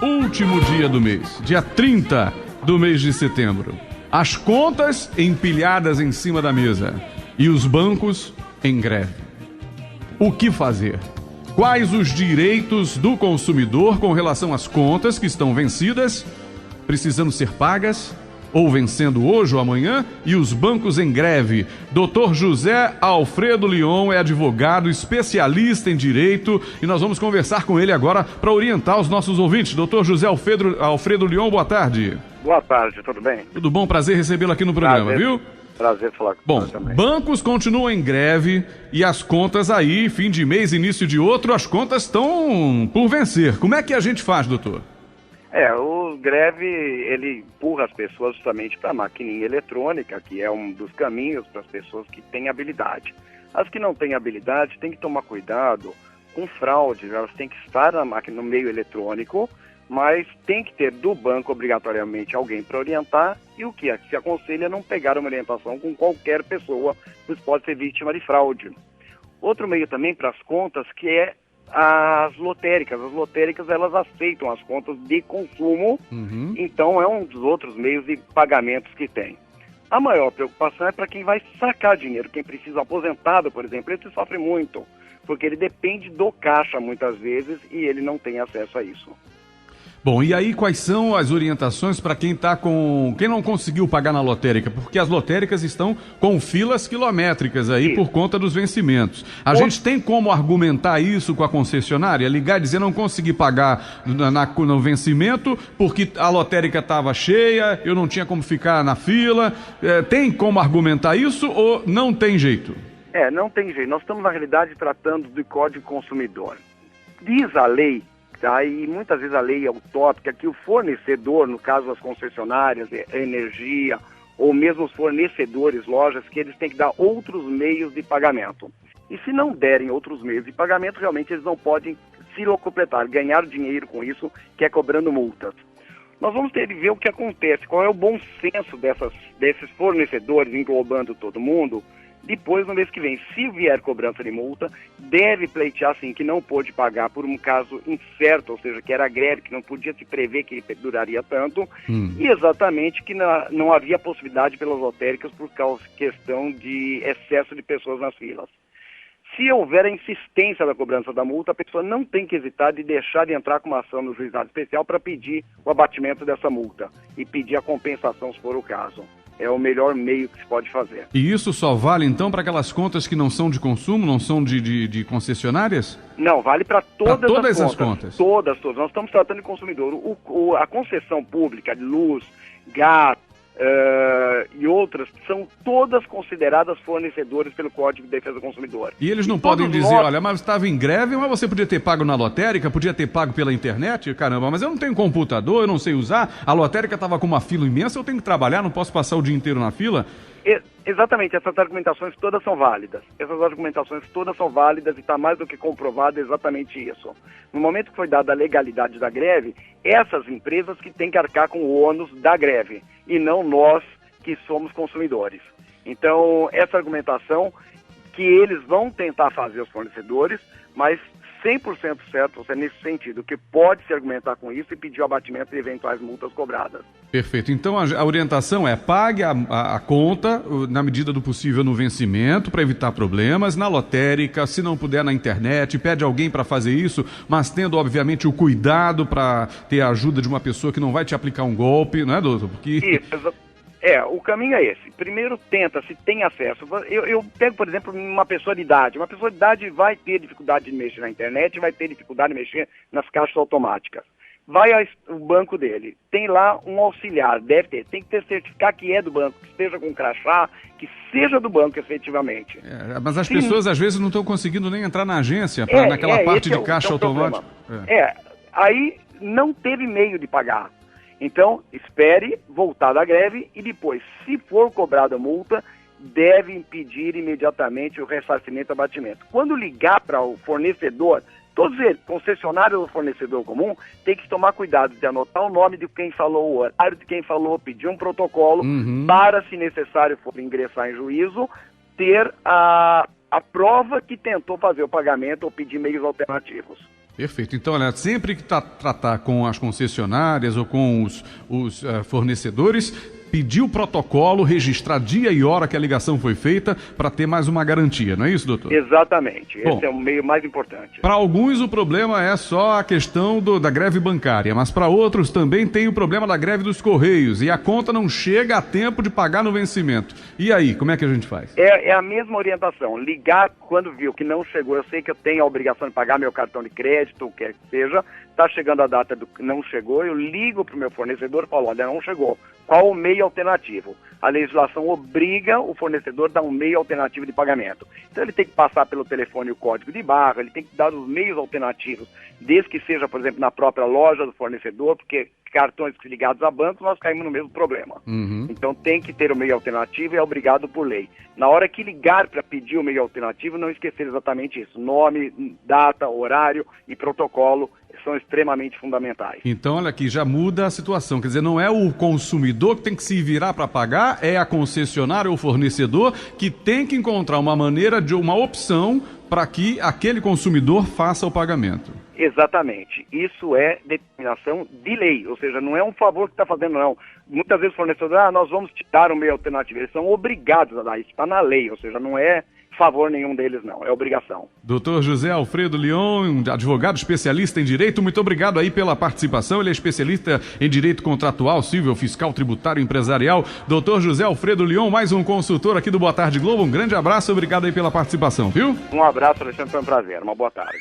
Último dia do mês, dia 30 do mês de setembro. As contas empilhadas em cima da mesa e os bancos em greve. O que fazer? Quais os direitos do consumidor com relação às contas que estão vencidas, precisando ser pagas, ou vencendo hoje ou amanhã, e os bancos em greve? Dr. José Alfredo Lyon é advogado, especialista em direito, e nós vamos conversar com ele agora para orientar os nossos ouvintes. Dr. José Alfredo Lyon, boa tarde. Boa tarde, tudo bem? Tudo bom, prazer recebê-lo aqui no programa, viu? Prazer falar com você também. Bancos continuam em greve e as contas aí, fim de mês, início de outro, as contas estão por vencer. Como é que a gente faz, doutor? O greve, ele empurra as pessoas justamente para a maquininha eletrônica, que é um dos caminhos para as pessoas que têm habilidade. As que não têm habilidade têm que tomar cuidado com fraude, elas têm que estar na máquina, no meio eletrônico, mas tem que ter do banco obrigatoriamente alguém para orientar, e o que se aconselha é não pegar uma orientação com qualquer pessoa, pois pode ser vítima de fraude. Outro meio também para as contas, que é as lotéricas. As lotéricas, elas aceitam as contas de consumo, então é um dos outros meios de pagamentos que tem. A maior preocupação é para quem vai sacar dinheiro, quem precisa, aposentado, por exemplo, esse sofre muito, porque ele depende do caixa muitas vezes e ele não tem acesso a isso. Bom, e aí quais são as orientações para quem quem não conseguiu pagar na lotérica? Porque as lotéricas estão com filas quilométricas aí por conta dos vencimentos. A gente tem como argumentar isso com a concessionária? Ligar e dizer não consegui pagar no vencimento porque a lotérica estava cheia, eu não tinha como ficar na fila. Tem como argumentar isso ou não tem jeito? Não tem jeito. Nós estamos, na realidade, tratando do Código Consumidor. Diz a lei, e muitas vezes a lei é utópica, que o fornecedor, no caso as concessionárias, a energia, ou mesmo os fornecedores, lojas, que eles têm que dar outros meios de pagamento. E se não derem outros meios de pagamento, realmente eles não podem se locupletar, ganhar dinheiro com isso, que é cobrando multas. Nós vamos ter que ver o que acontece, qual é o bom senso desses fornecedores, englobando todo mundo. Depois, no mês que vem, se vier cobrança de multa, deve pleitear, sim, que não pôde pagar por um caso incerto, ou seja, que era greve, que não podia se prever que ele duraria tanto, e exatamente que não havia possibilidade pelas lotéricas por causa questão de excesso de pessoas nas filas. Se houver a insistência da cobrança da multa, a pessoa não tem que hesitar de deixar de entrar com uma ação no juizado especial para pedir o abatimento dessa multa e pedir a compensação, se for o caso. É o melhor meio que se pode fazer. E isso só vale, então, para aquelas contas que não são de consumo, não são de concessionárias? Não, vale para todas as contas. Todas. Nós estamos tratando de consumidor. A concessão pública de luz, gás e outras são todas consideradas fornecedores pelo Código de Defesa do Consumidor. E eles não podem dizer, olha, mas estava em greve, mas você podia ter pago na lotérica, podia ter pago pela internet, caramba, mas eu não tenho computador, eu não sei usar, a lotérica estava com uma fila imensa, eu tenho que trabalhar, não posso passar o dia inteiro na fila? Exatamente, essas argumentações todas são válidas. E está mais do que comprovado exatamente isso. No momento que foi dada a legalidade da greve, essas empresas que têm que arcar com o ônus da greve, e não nós que somos consumidores. Então, essa argumentação que eles vão tentar fazer os fornecedores, mas 100% certo nesse sentido, que pode se argumentar com isso e pedir o abatimento de eventuais multas cobradas. Perfeito. Então a orientação é pague a conta, na medida do possível, no vencimento, para evitar problemas. Na lotérica, se não puder na internet, pede alguém para fazer isso, mas tendo, obviamente, o cuidado para ter a ajuda de uma pessoa que não vai te aplicar um golpe, não é, doutor? Porque... Isso, o caminho é esse. Primeiro tenta, se tem acesso. Eu pego, por exemplo, uma pessoa de idade. Uma pessoa de idade vai ter dificuldade de mexer na internet, vai ter dificuldade de mexer nas caixas automáticas. Vai ao banco dele, tem lá um auxiliar, tem que ter certificado que é do banco, que esteja com crachá, que seja do banco efetivamente. Mas as pessoas às vezes não estão conseguindo nem entrar na agência, naquela parte de caixa automática. Aí não teve meio de pagar. Então, espere voltar da greve e depois, se for cobrada a multa, deve impedir imediatamente o ressarcimento e abatimento. Quando ligar para o fornecedor, todos eles, concessionário ou fornecedor comum, tem que tomar cuidado de anotar o nome de quem falou, o horário de quem falou, pedir um protocolo para, se necessário for ingressar em juízo, ter a prova que tentou fazer o pagamento ou pedir meios alternativos. Perfeito. Então, olha, sempre que tratar com as concessionárias ou com os fornecedores, pedir o protocolo, registrar dia e hora que a ligação foi feita para ter mais uma garantia, não é isso, doutor? Exatamente. Bom, esse é o meio mais importante. Para alguns o problema é só a questão da greve bancária, mas para outros também tem o problema da greve dos Correios e a conta não chega a tempo de pagar no vencimento. E aí, como é que a gente faz? É a mesma orientação. Ligar quando viu que não chegou. Eu sei que eu tenho a obrigação de pagar meu cartão de crédito, o que quer que seja. Está chegando a data do que não chegou, eu ligo para o meu fornecedor e falo, olha, não chegou. Qual o meio alternativo? A legislação obriga o fornecedor a dar um meio alternativo de pagamento. Então ele tem que passar pelo telefone o código de barra, ele tem que dar os meios alternativos, desde que seja, por exemplo, na própria loja do fornecedor, porque cartões ligados a banco, nós caímos no mesmo problema. Então tem que ter o meio alternativo e é obrigado por lei. Na hora que ligar para pedir o meio alternativo, não esquecer exatamente isso. Nome, data, horário e protocolo são extremamente fundamentais. Então, olha aqui, já muda a situação. Quer dizer, não é o consumidor que tem que se virar para pagar, é a concessionária ou fornecedor que tem que encontrar uma maneira, de uma opção para que aquele consumidor faça o pagamento. Exatamente. Isso é determinação de lei, ou seja, não é um favor que está fazendo, não. Muitas vezes o fornecedor, nós vamos te dar um meio alternativo. Eles são obrigados a dar isso, está na lei, ou seja, não é favor nenhum deles, não, é obrigação. Doutor José Alfredo Lyon, um advogado especialista em direito, muito obrigado aí pela participação. Ele é especialista em direito contratual, civil, fiscal, tributário, empresarial. Doutor José Alfredo Lyon, mais um consultor aqui do Boa Tarde Globo. Um grande abraço, obrigado aí pela participação, viu? Um abraço, Alexandre, foi um prazer. Uma boa tarde.